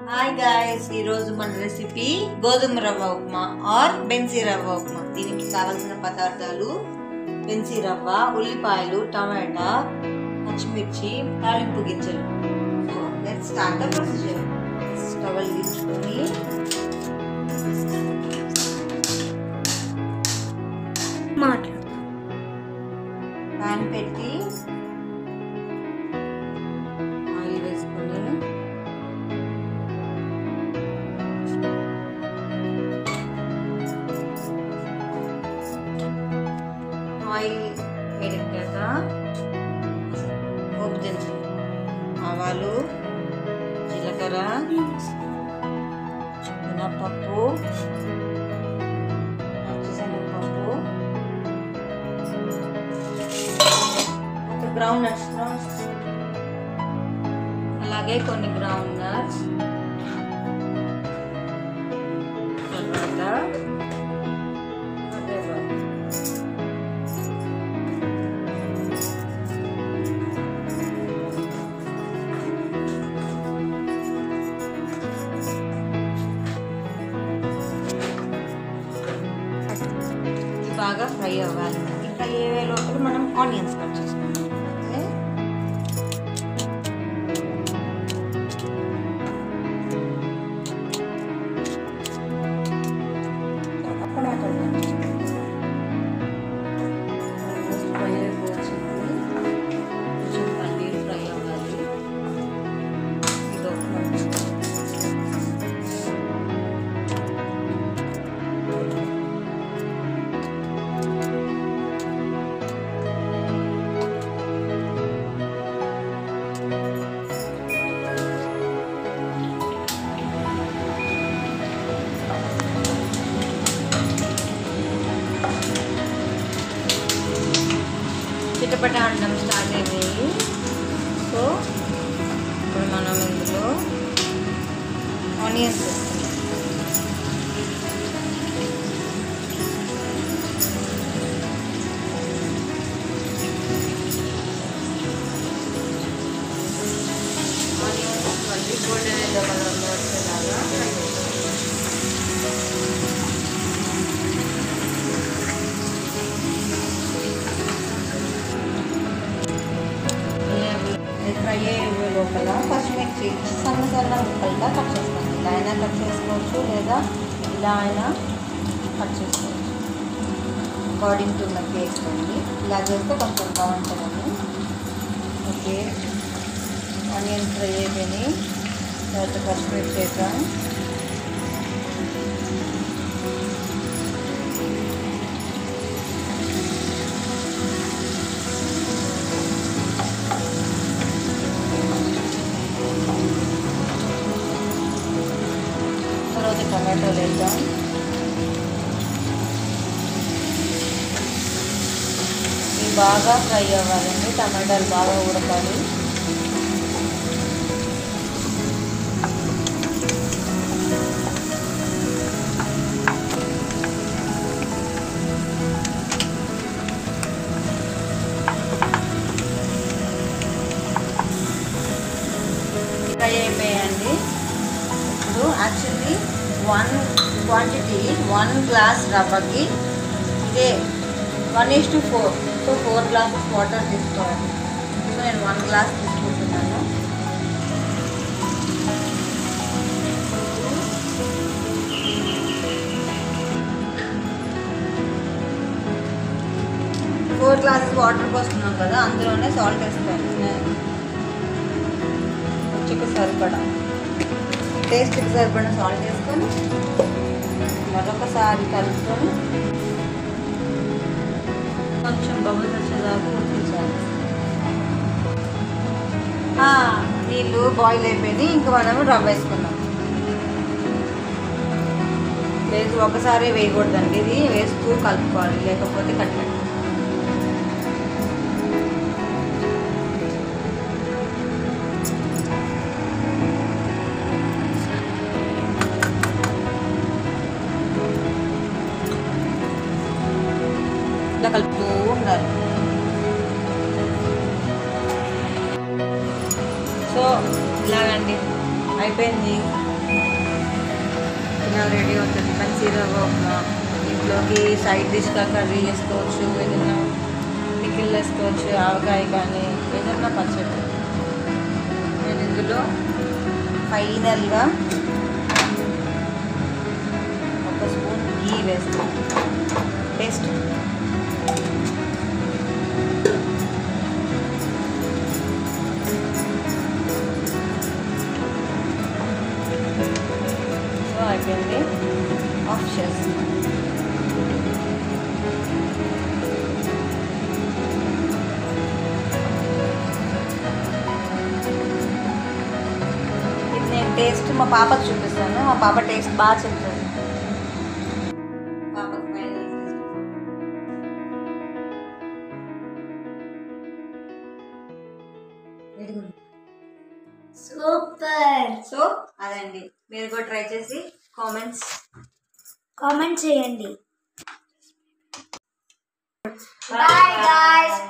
Hi guys, ఈరోజు మన recipe గోధుమ రవ్వ ఉప్మా ఆర్ బెన్సీ రవ్వ ఉప్మా. దీనికి కావాల్సిన పదార్థాలు బెన్సీ రవ్వ, ఉల్లిపాయలు, టమాటా, పచ్చిమిర్చి, తాలింపు గింజలు. So let's start the procedure. Stove వెలిగించుకొని ప్యాన్ పెట్టి ఆయిల్ వేసుకొని ఆయిల్ వేడెక్కాక పోపు దినుసులు, ఆవాలు, జీలకర్ర, మినప్పప్పు, పచ్చిశనగపప్పు, గ్రౌండ్ నట్స్, అలాగే కొన్ని గ్రౌండ్ నట్స్, తర్వాత బాగా ఫ్రై అవ్వాలి. ఫ్రై అయ్యే లోపల మనం ఆనియన్స్ కట్ చేసుకుంటాం. చిటపట అనడం స్టార్ట్ అయ్యాయి. సో ఇప్పుడు మనం ఇందులో ఆనియన్స్ మళ్ళీ గోల్డెన్ ఎల్లో కలర్లో వచ్చేలాగా ఫ్రై ఫ్రై అయ్యే లోపల పచ్చిమిర్చి సన్న సన్న ముక్కలుగా కట్ చేసుకోండి. ఇలా అయినా కట్ చేసుకోవచ్చు, లేదా ఇలా అయినా కట్ చేసుకోవచ్చు. అకార్డింగ్ టు మధ్య వేసుకోండి. ఇలా చేస్తే కొంచెం బాగుంటుందని. ఓకే, ఆనియన్ ఫ్రై అయిపోయి తర్వాత పచ్చిమిర్చి వేద్దాం. తర్వాత టమాటోలు వేద్దాం. ఇవి బాగా ఫ్రై అవ్వాలండి, టమాటాలు బాగా ఉడకాలి. ఫ్రై అయిపోయాయండి. ఇప్పుడు యాక్చువల్లీ 1 గ్లాస్ రవ్వకి ఇదే 1:4. సో 4 గ్లాసెస్ వాటర్ తీసుకోవాలి. సో నేను 1 గ్లాస్ తీసుకుంటున్నాను. ఫోర్ గ్లాసెస్ వాటర్ పోస్తున్నాం కదా, అందులోనే సాల్ట్ వేసుకోవాలి. రుచికి సరిపడా, టేస్ట్కి సరిపడిన సాల్ట్ వేసుకొని మరొకసారి కలుపుకొని కొంచెం బబుల్స్ వచ్చేదాకా ఉడికించాలి. నీళ్ళు బాయిల్ అయిపోయింది. ఇంకా మనము రవ్వ వేసుకుందాం. వేసి ఒకసారి వేయకూడదండి, ఇది వేస్తూ కలుపుకోవాలి, లేకపోతే కట్టండి. ఇలా కలుపుతూ ఉండాలి. సో ఇలాగండి అయిపోయింది. రెడీ అవుతుంది. పచ్చిరవ్వ ఉప్మా. ఇంట్లోకి సైడ్ డిష్గా కర్రీ చేసుకోవచ్చు, ఏదైనా పికిల్ వేసుకోవచ్చు, ఆవకాయ కానీ ఏదైనా పచ్చడి. నేను ఇందులో ఫైనల్గా ఒక స్పూన్ గీ వేస్తాను. టేస్ట్ సో అయిపోయింది. ఆఫ్ చేస్తాను. ఇది నేను టేస్ట్ మా పాపకు చూపిస్తాను. మా పాప టేస్ట్ బాగా చెప్తుంది. పాపకు ఫైనల్ సూపర్. సో అదండి, మీరు కూడా ట్రై చేసి కామెంట్ చేయండి. Bye guys.